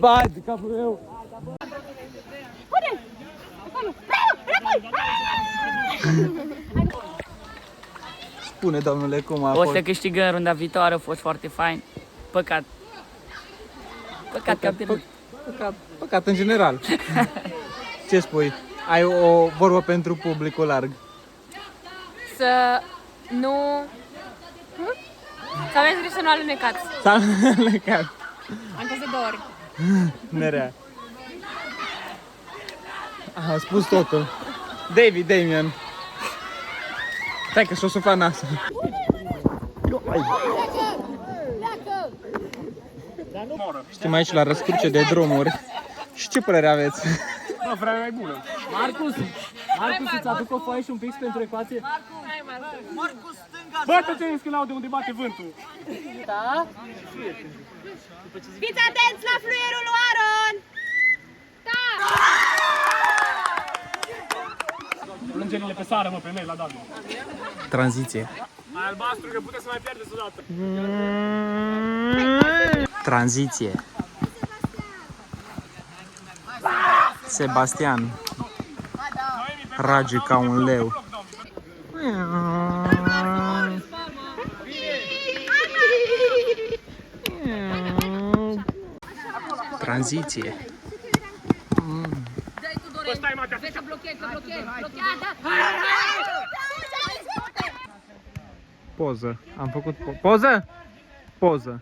Ba, de capul meu! Spune, domnule, cum a fost? O să câștigăm în runda viitoare, a fost foarte fain. Păcat. Păcat că am pierdut. Păcat în general. Ce spui? Ai o vorbă pentru publicul larg. Să nu... Să aveți grijă să nu alunecați. S-a legat. Am fost de 2 ori. Nerea. A spus totul. David, Damian. Stai că și-o sufla nasul. Suntem aici la răscruce de drumuri. Și ce părere aveți? Bă, frate, mai bună. Marcus, îți aduc o foaie și un pix pentru ecuație? Marcus, stânga! Bă, te ținesc când aude unde bate vântul. Da? Fiți atenți la fluierul lui Aron! Da! Plângerile pe sară, mă, pe mail la David. Tranziție. Mai albastru, că puteți să mai pierdeți odată. Tranziție. Sebastian rage ca un leu. Tranziție. Bă, stai, Matea. Poză. Am făcut poză? Poză.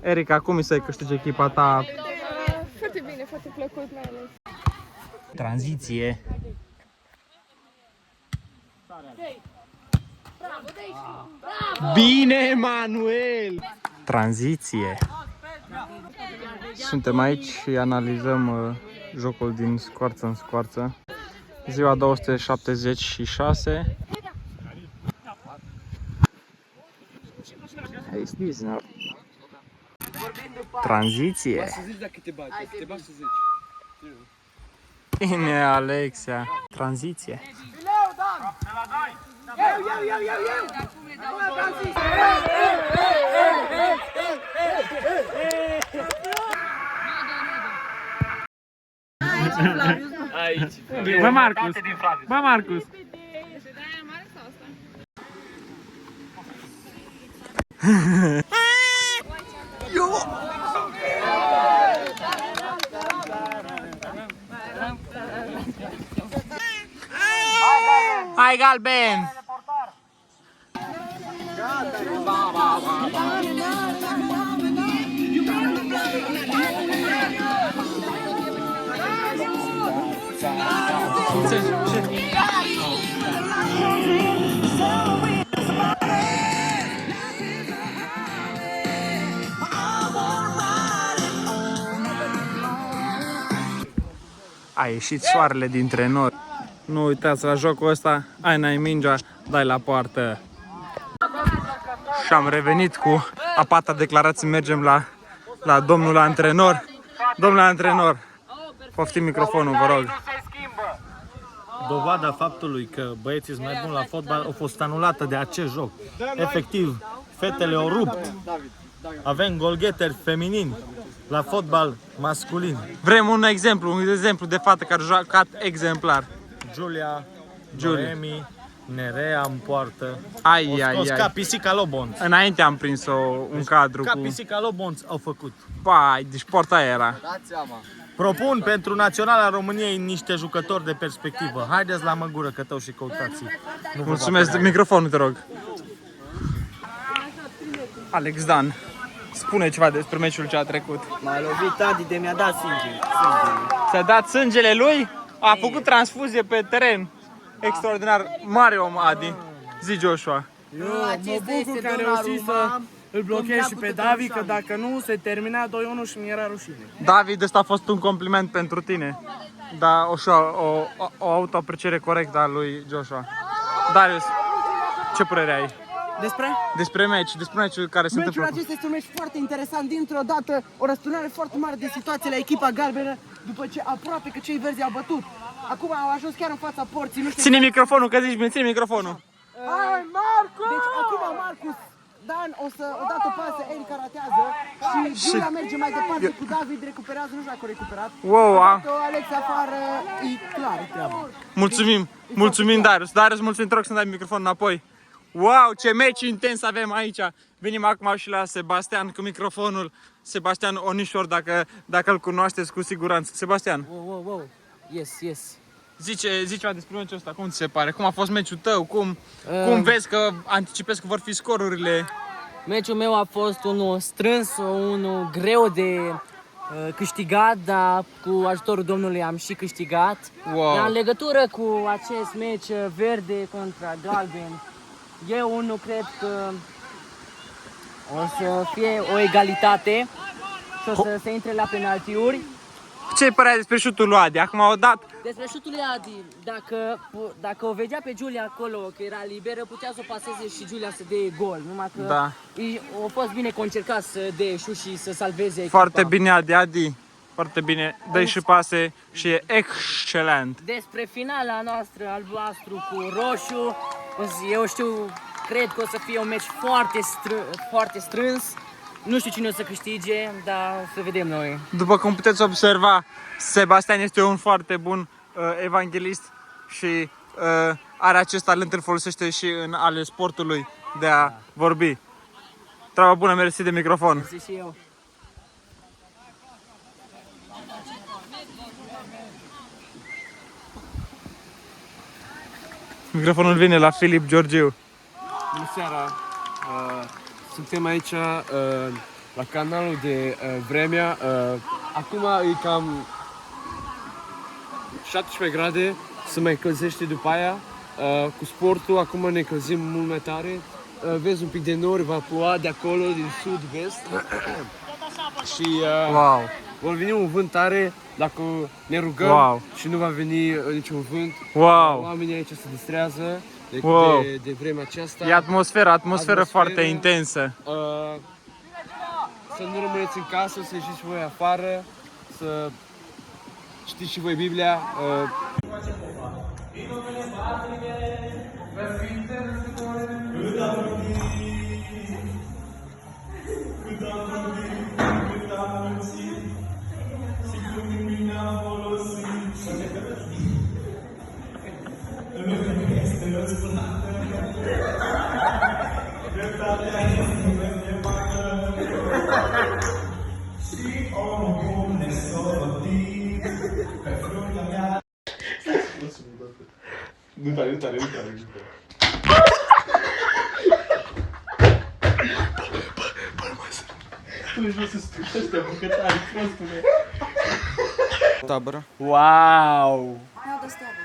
Erica, cum e să-i câștigi echipa ta? Foarte bine, foarte plăcut mai ales. Tranziție. Bine, Manuel! Tranziție. Suntem aici și analizăm jocul din scoarță în scoarță. Ziua 276. Tranziție. Bine, Alexia. Tranziție. Bă, Marcus. Bă, Marcus. Hai, galben! A ieșit soarele dintre noi. Nu uitați, la jocul ăsta, ai n-ai mingea, dai la poartă. Și am revenit cu a patra declarație, mergem la domnul antrenor. Domnule antrenor, poftim microfonul, vă rog. Dovada faptului că băieții sunt mai buni la fotbal a fost anulată de acest joc. Efectiv, fetele au rupt. Avem golgheteri feminini la fotbal masculin. Vrem un exemplu de fată care a jucat exemplar. Julia, Noemi, Nerea în poartă. Ai. Ca pisica Lobonț. Înainte am prins un cadru Ca cu... pisica Lobonț au făcut. Pai, deci porta aia era. Propun pentru Naționala României niște jucători de perspectivă. Haideți la măgură că tău și căutați. Mulțumesc, microfonul te rog. Alex Dan, spune ceva despre meciul ce a trecut. M-a lovit Adi de mi-a dat sângele. Ți-a dat sângele lui? A făcut transfuzie pe teren. Extraordinar, mare om Adi. Zi, Joshua. Eu mă bucur că am reușit să îl blochez și pe Davi, că dacă nu se termina 2-1 și mi era rușine. David, ăsta a fost un compliment pentru tine. Da, o autoapreciere corectă a lui Joshua. Darius, ce părere ai? Despre meciul care se întâmplă. Meciul acesta este un meci foarte interesant. Dintr-o dată, o răsturnare foarte mare de situație la echipa galbenă, după ce aproape că cei verzi au bătut. Acum au ajuns chiar în fața porții. Nu știu. Ține microfonul, că zici bine, ține microfonul. Hai, Marcus! Deci acum Marcus Dan o dat o pasă, Erica ratează și Giulia merge mai departe cu David, recuperează, nu știu dacă a recuperat. Wow, A dat-o Alex afară, e clar treaba. Mulțumim Darius. Darius, mulțumim, te rog să-mi dai microfonul înapoi. Wow, ce meci intens avem aici. Venim acum și la Sebastian cu microfonul. Sebastian Onișor, dacă îl cunoașteți cu siguranță. Sebastian, Wow. Yes. zice ceva despre meciul ăsta, cum ți se pare? Cum a fost meciul tău? Cum vezi că anticipezi că vor fi scorurile? Meciul meu a fost unul strâns, unul greu de câștigat, dar cu ajutorul Domnului am și câștigat. Wow. Dar în legătură cu acest meci verde contra galben, eu unul cred că o să fie o egalitate și o să se intre la penaltiuri. Ce părea despre șutul lui Adi? Acum au dat. Despre șutul lui Adi, dacă o vedea pe Giulia acolo, că era liberă, putea să o paseze și Giulia să dea gol. Numai că Da. a fost bine concercat să dea șut și să salveze echipa. Foarte bine Adi. Foarte bine. Dă și pase și e excelent. Despre finala noastră, albastru cu roșu, eu cred că o să fie un meci foarte strâns. Nu știu cine o să câștige, dar să vedem noi. După cum puteți observa, Sebastian este un foarte bun evanghelist și are acest talent, îl folosește și în ale sportului de a vorbi. Treaba bună, mersi de microfon. Să și eu. Microfonul vine la Filip Georgiu. Bună seara! Suntem aici la canalul de Vremea. Acum e cam 17 grade, se mai încălzește după aia. Cu sportul acum ne încălzim mult mai tare. Vezi un pic de nori, va ploua de acolo, din sud-vest. Și Wow. vor veni un vânt tare dacă ne rugăm Wow. și nu va veni niciun vânt. Wow. Oamenii aici se distrează Wow. de vremea aceasta. E atmosferă foarte intensă. Să nu rămâneți în casă, să ieșiți și voi afară, să citiți și voi Biblia. Tabără. Wow! Mi-au de steagă.